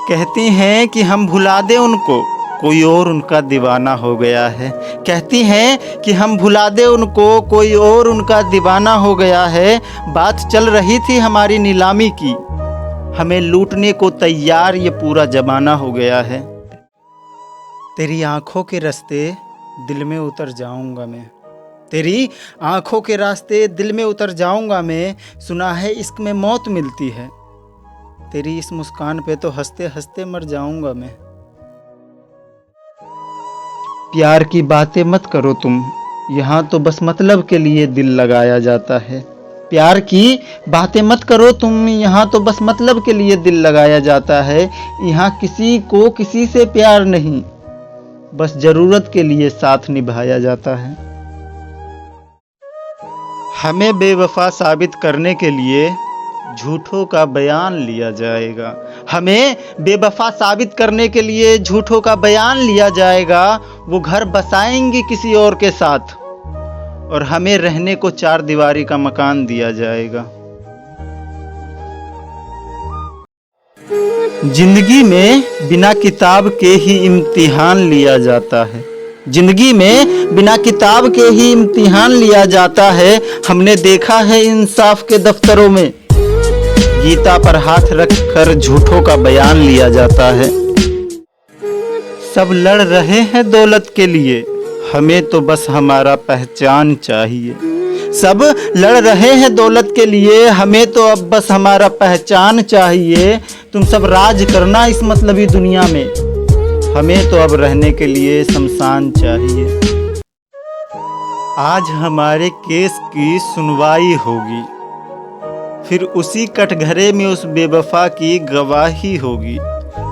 कहती हैं कि हम भुला दें उनको, कोई और उनका दीवाना हो गया है। कहती हैं कि हम भुला दें उनको, कोई और उनका दीवाना हो गया है। बात चल रही थी हमारी नीलामी की, हमें लूटने को तैयार ये पूरा ज़माना हो गया है। तेरी आँखों के रास्ते दिल में उतर जाऊंगा मैं, तेरी आँखों के रास्ते दिल में उतर जाऊंगा मैं। सुना है इश्क में मौत मिलती है, तेरी इस मुस्कान पे तो हंसते हंसते मर जाऊंगा मैं। प्यार की बातें मत करो तुम, यहाँ तो बस मतलब के लिए दिल लगाया जाता है। प्यार की बातें मत करो तुम, यहाँ तो बस मतलब के लिए दिल लगाया जाता है। यहाँ किसी को किसी से प्यार नहीं, बस ज़रूरत के लिए साथ निभाया जाता है। हमें बेवफा साबित करने के लिए झूठों का बयान लिया जाएगा। हमें बेवफा साबित करने के लिए झूठों का बयान लिया जाएगा। वो घर बसाएंगी किसी और के साथ और हमें रहने को 4 दीवारी का मकान दिया जाएगा। जिंदगी में बिना किताब के ही इम्तिहान लिया जाता है। जिंदगी में बिना किताब के ही इम्तिहान लिया जाता है। हमने देखा है इंसाफ के दफ्तरों में गीता पर हाथ रखकर झूठों का बयान लिया जाता है। सब लड़ रहे हैं दौलत के लिए, हमें तो बस हमारा पहचान चाहिए। सब लड़ रहे हैं दौलत के लिए, हमें तो अब बस हमारा पहचान चाहिए। तुम सब राज करना इस मतलबी दुनिया में, हमें तो अब रहने के लिए शमशान चाहिए। आज हमारे केस की सुनवाई होगी, फिर उसी कटघरे में उस बेवफा की गवाही होगी।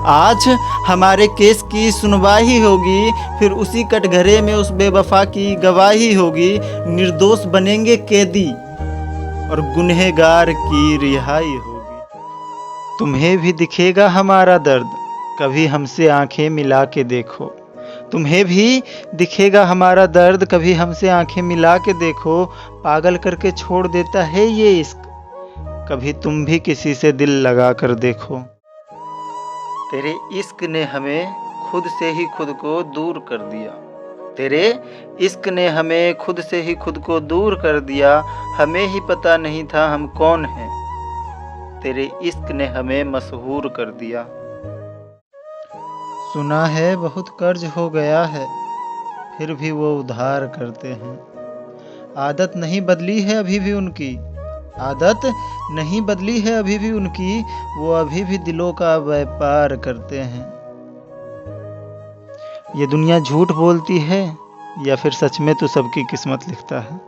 आज हमारे केस की सुनवाई होगी, फिर उसी कटघरे में उस बेवफा की गवाही होगी। निर्दोष बनेंगे कैदी और गुनहगार की रिहाई होगी। तुम्हें भी दिखेगा हमारा दर्द, कभी हमसे आंखें मिला के देखो। तुम्हें भी दिखेगा हमारा दर्द, कभी हमसे आंखें मिला के देखो। पागल करके छोड़ देता है ये इश्क, कभी तुम भी किसी से दिल लगा कर देखो। तेरे इश्क ने हमें खुद से ही खुद को दूर कर दिया। तेरे इश्क ने हमें खुद से ही खुद को दूर कर दिया। हमें ही पता नहीं था हम कौन हैं, तेरे इश्क ने हमें मशहूर कर दिया। सुना है बहुत कर्ज हो गया है, फिर भी वो उधार करते हैं। आदत नहीं बदली है अभी भी उनकी, आदत नहीं बदली है अभी भी उनकी। वो अभी भी दिलों का व्यापार करते हैं। ये दुनिया झूठ बोलती है या फिर सच में तू सबकी किस्मत लिखता है।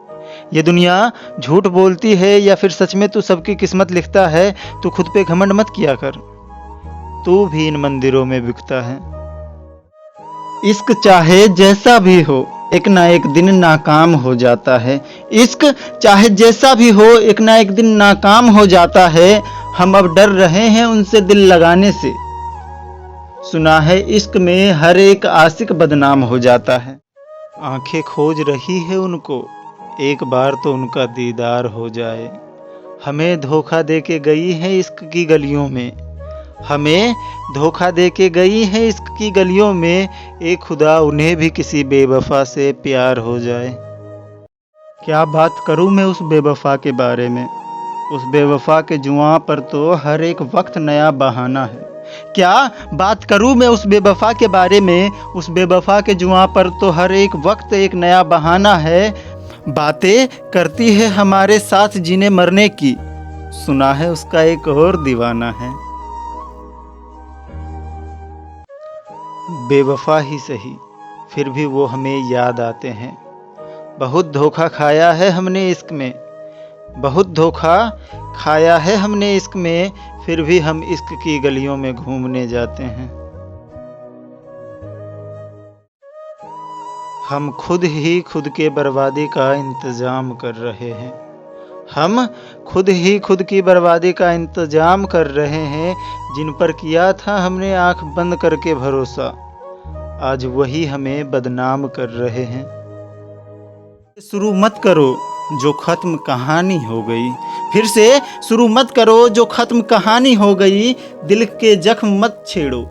ये दुनिया झूठ बोलती है या फिर सच में तू सबकी किस्मत लिखता है। तू खुद पे घमंड मत किया कर, तू भी इन मंदिरों में बिकता है। इश्क चाहे जैसा भी हो एक ना एक दिन नाकाम हो जाता है। इश्क चाहे जैसा भी हो एक ना एक दिन नाकाम हो जाता है। हम अब डर रहे हैं उनसे दिल लगाने से। सुना है इश्क में हर एक आशिक बदनाम हो जाता है। आंखें खोज रही है उनको, एक बार तो उनका दीदार हो जाए। हमें धोखा दे के गई है इश्क की गलियों में, हमें धोखा दे के गई है इश्क की गलियों में। ए खुदा उन्हें भी किसी बेवफा से प्यार हो जाए। क्या बात करूं मैं उस बेवफा के बारे में, उस बेवफा के जुआं पर तो हर एक वक्त नया बहाना है। क्या बात करूं मैं उस बेवफा के बारे में, उस बेवफा के जुआं पर तो हर एक वक्त एक नया बहाना है। बातें करती है हमारे साथ जीने मरने की, सुना है उसका एक और दीवाना है। बेवफा ही सही फिर भी वो हमें याद आते हैं। बहुत धोखा खाया है हमने इश्क में, बहुत धोखा खाया है हमने इश्क में, फिर भी हम इश्क की गलियों में घूमने जाते हैं। हम खुद ही खुद के बर्बादी का इंतजाम कर रहे हैं। हम खुद ही खुद की बर्बादी का इंतजाम कर रहे हैं। जिन पर किया था हमने आंख बंद करके भरोसा, आज वही हमें बदनाम कर रहे हैं। शुरू मत करो जो ख़त्म कहानी हो गई, फिर से शुरू मत करो जो ख़त्म कहानी हो गई, दिल के जख्म मत छेड़ो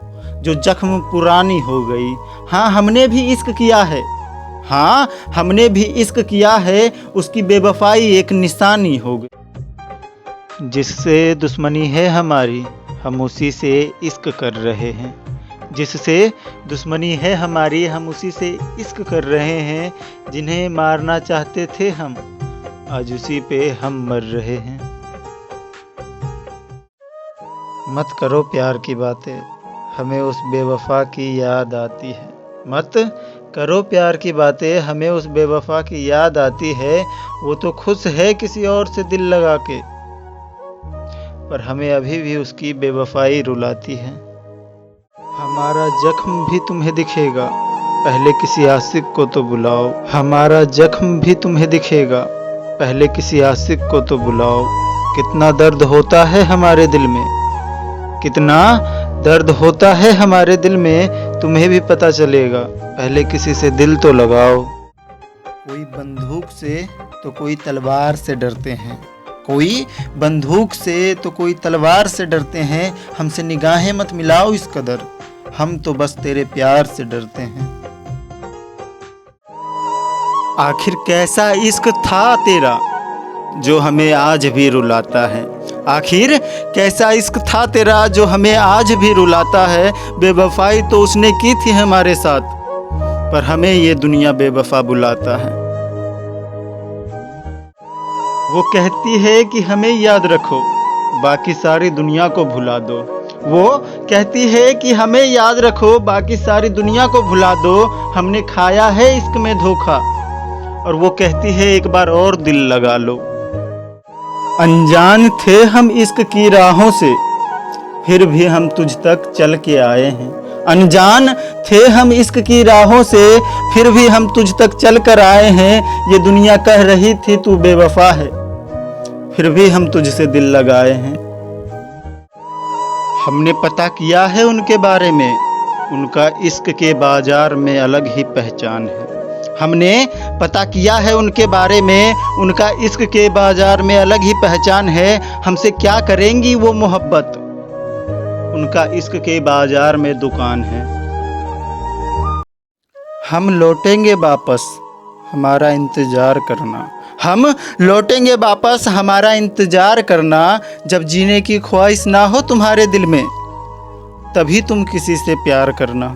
जो जख्म पुरानी हो गई। हाँ हमने भी इश्क किया है, हाँ हमने भी इश्क किया है, उसकी बेवफाई एक निशानी हो गई। जिससे दुश्मनी है हमारी हम उसी से इश्क कर रहे हैं, जिससे दुश्मनी है हमारी हम उसी से इश्क कर रहे हैं। जिन्हें मारना चाहते थे हम आज उसी पे हम मर रहे हैं। मत करो प्यार की बातें, हमें उस बेवफा की याद आती है। मत करो प्यार की बातें, हमें उस बेवफा की याद आती है। वो तो खुश है किसी और से दिल लगा के, पर हमें अभी भी उसकी बेवफाई रुलाती है। हमारा जख्म भी तुम्हें दिखेगा, पहले किसी आशिक को तो बुलाओ। हमारा जख्म भी तुम्हें दिखेगा, पहले किसी आशिक को तो बुलाओ। कितना दर्द होता है हमारे दिल में, कितना दर्द होता है हमारे दिल में, तुम्हें भी पता चलेगा, पहले किसी से दिल तो लगाओ। कोई बंदूक से तो कोई तलवार से डरते हैं, कोई बंदूक से तो कोई तलवार से डरते हैं। हमसे निगाहें मत मिलाओ इस कदर, हम तो बस तेरे प्यार से डरते हैं। आखिर कैसा इश्क था तेरा जो हमें आज भी रुलाता है, आखिर कैसा इश्क था तेरा जो हमें आज भी रुलाता है। बेवफाई तो उसने की थी हमारे साथ, पर हमें ये दुनिया बेवफा बुलाता है। वो कहती है कि हमें याद रखो, बाकी सारी दुनिया को भुला दो। वो कहती है कि हमें याद रखो, बाकी सारी दुनिया को भुला दो। हमने खाया है इश्क में धोखा, और वो कहती है एक बार और दिल लगा लो। अनजान थे हम इश्क की राहों से, फिर भी हम तुझ तक चल के आए हैं। अनजान थे हम इश्क की राहों से, फिर भी हम तुझ तक चल कर आए हैं। ये दुनिया कह रही थी तू बेवफा है, फिर भी हम तुझसे दिल लगाए हैं। हमने पता किया है उनके बारे में, उनका इश्क के बाजार में अलग ही पहचान है। हमने पता किया है उनके बारे में, उनका इश्क के बाजार में अलग ही पहचान है। हमसे क्या करेंगी वो मोहब्बत, उनका इश्क के बाजार में दुकान है। हम लौटेंगे वापस, हमारा इंतज़ार करना। हम लौटेंगे वापस, हमारा इंतज़ार करना। जब जीने की ख्वाहिश ना हो तुम्हारे दिल में, तभी तुम किसी से प्यार करना।